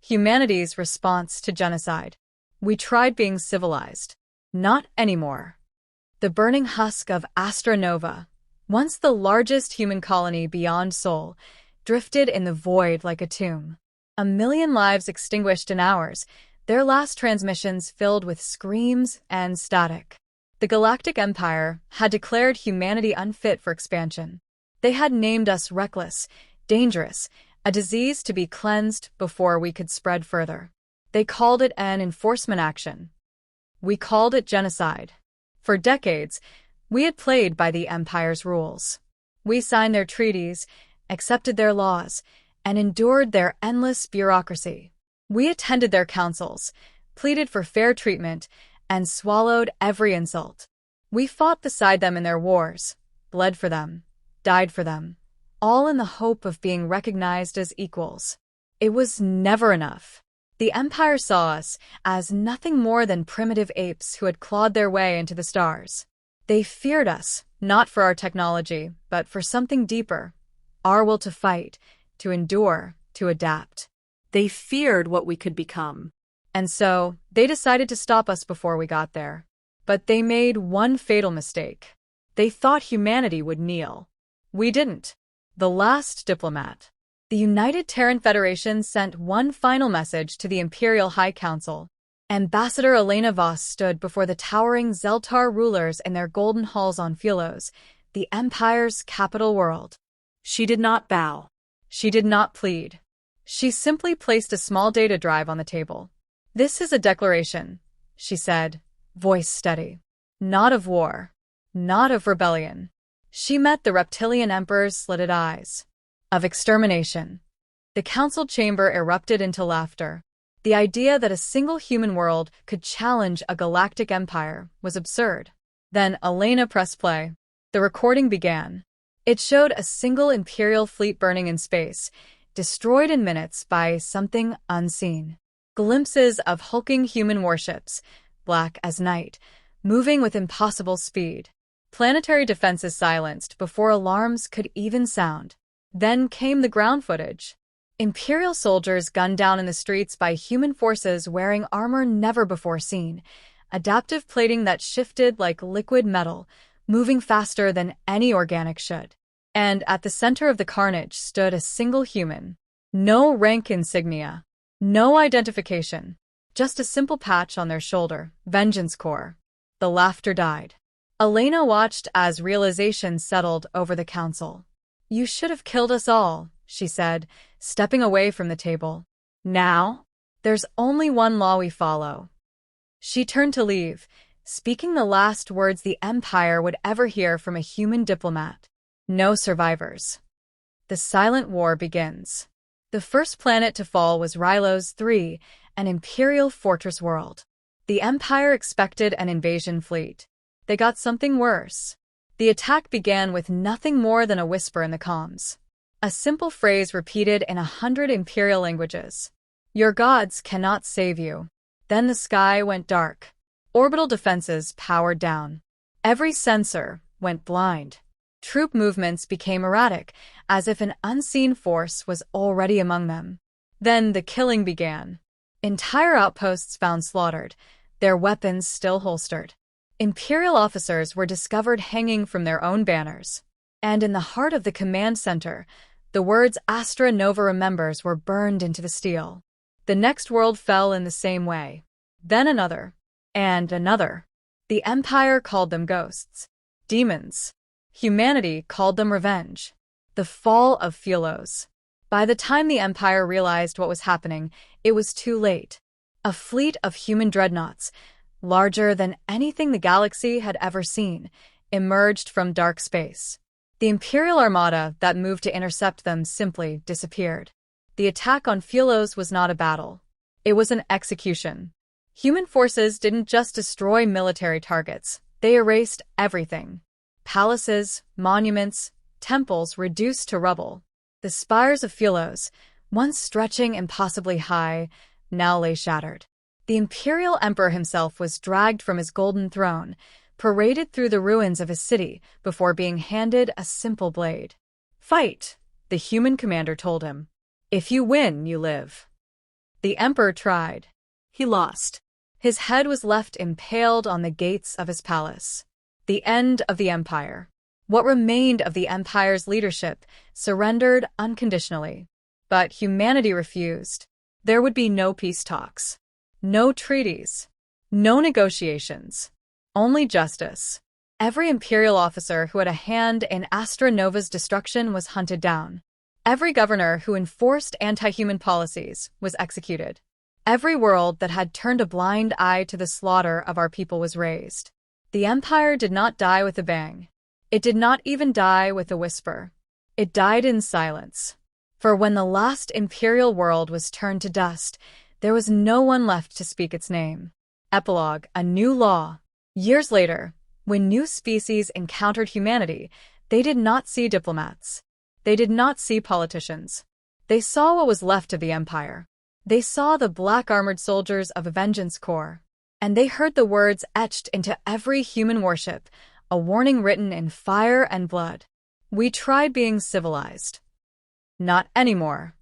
Humanity's response to genocide. We tried being civilized. Not anymore. The burning husk of Astra Nova, once the largest human colony beyond Sol, drifted in the void like a tomb. 1,000,000 lives extinguished in hours, their last transmissions filled with screams and static. The Galactic Empire had declared humanity unfit for expansion. They had named us reckless, dangerous, a disease to be cleansed before we could spread further. They called it an enforcement action. We called it genocide. For decades, we had played by the Empire's rules. We signed their treaties, accepted their laws, and endured their endless bureaucracy. We attended their councils, pleaded for fair treatment, and swallowed every insult. We fought beside them in their wars, bled for them, died for them, all in the hope of being recognized as equals. It was never enough. The Empire saw us as nothing more than primitive apes who had clawed their way into the stars. They feared us, not for our technology, but for something deeper, our will to fight, to endure, to adapt. They feared what we could become. And so, they decided to stop us before we got there. But they made one fatal mistake. They thought humanity would kneel. We didn't. The last diplomat. The United Terran Federation sent one final message to the Imperial High Council. Ambassador Elena Voss stood before the towering Zeltar rulers in their golden halls on Philos, the Empire's capital world. She did not bow. She did not plead. She simply placed a small data drive on the table. "This is a declaration," she said, voice steady. "Not of war. Not of rebellion." She met the reptilian emperor's slitted eyes. Of extermination. The council chamber erupted into laughter. The idea that a single human world could challenge a galactic empire was absurd. Then Elena pressed play. The recording began. It showed a single Imperial fleet burning in space, destroyed in minutes by something unseen. Glimpses of hulking human warships, black as night, moving with impossible speed. Planetary defenses silenced before alarms could even sound. Then came the ground footage. Imperial soldiers gunned down in the streets by human forces wearing armor never before seen, adaptive plating that shifted like liquid metal, moving faster than any organic should. And at the center of the carnage stood a single human. No rank insignia. No identification. Just a simple patch on their shoulder, Vengeance Corps. The laughter died. Elena watched as realization settled over the council. "You should have killed us all," she said, stepping away from the table. "Now? There's only one law we follow." She turned to leave, speaking the last words the Empire would ever hear from a human diplomat. No survivors. The silent war begins. The first planet to fall was Rylos 3, an Imperial fortress world. The Empire expected an invasion fleet. They got something worse. The attack began with nothing more than a whisper in the comms. A simple phrase repeated in 100 Imperial languages. "Your gods cannot save you." Then the sky went dark. Orbital defenses powered down. Every sensor went blind. Troop movements became erratic, as if an unseen force was already among them. Then the killing began. Entire outposts found slaughtered, their weapons still holstered. Imperial officers were discovered hanging from their own banners. And in the heart of the command center, the words Astra Nova remembers were burned into the steel. The next world fell in the same way. Then another. And another. The Empire called them ghosts. Demons. Humanity called them revenge. The fall of Philos. By the time the Empire realized what was happening, it was too late. A fleet of human dreadnoughts, larger than anything the galaxy had ever seen, emerged from dark space. The Imperial Armada that moved to intercept them simply disappeared. The attack on Philos was not a battle. It was an execution. Human forces didn't just destroy military targets, they erased everything. Palaces, monuments, temples reduced to rubble. The spires of Philos, once stretching impossibly high, now lay shattered. The Imperial Emperor himself was dragged from his golden throne, paraded through the ruins of his city before being handed a simple blade. "Fight," the human commander told him. "If you win, you live." The emperor tried. He lost. His head was left impaled on the gates of his palace. The end of the empire. What remained of the empire's leadership surrendered unconditionally. But humanity refused. There would be no peace talks, no treaties, no negotiations, only justice. Every imperial officer who had a hand in Astra Nova's destruction was hunted down. Every governor who enforced anti-human policies was executed. Every world that had turned a blind eye to the slaughter of our people was razed. The empire did not die with a bang. It did not even die with a whisper. It died in silence. For when the last imperial world was turned to dust, there was no one left to speak its name. Epilogue: a new law. Years later, when new species encountered humanity, they did not see diplomats. They did not see politicians. They saw what was left of the empire. They saw the black-armored soldiers of Vengeance Corps. And they heard the words etched into every human warship, a warning written in fire and blood. We tried being civilized. Not anymore.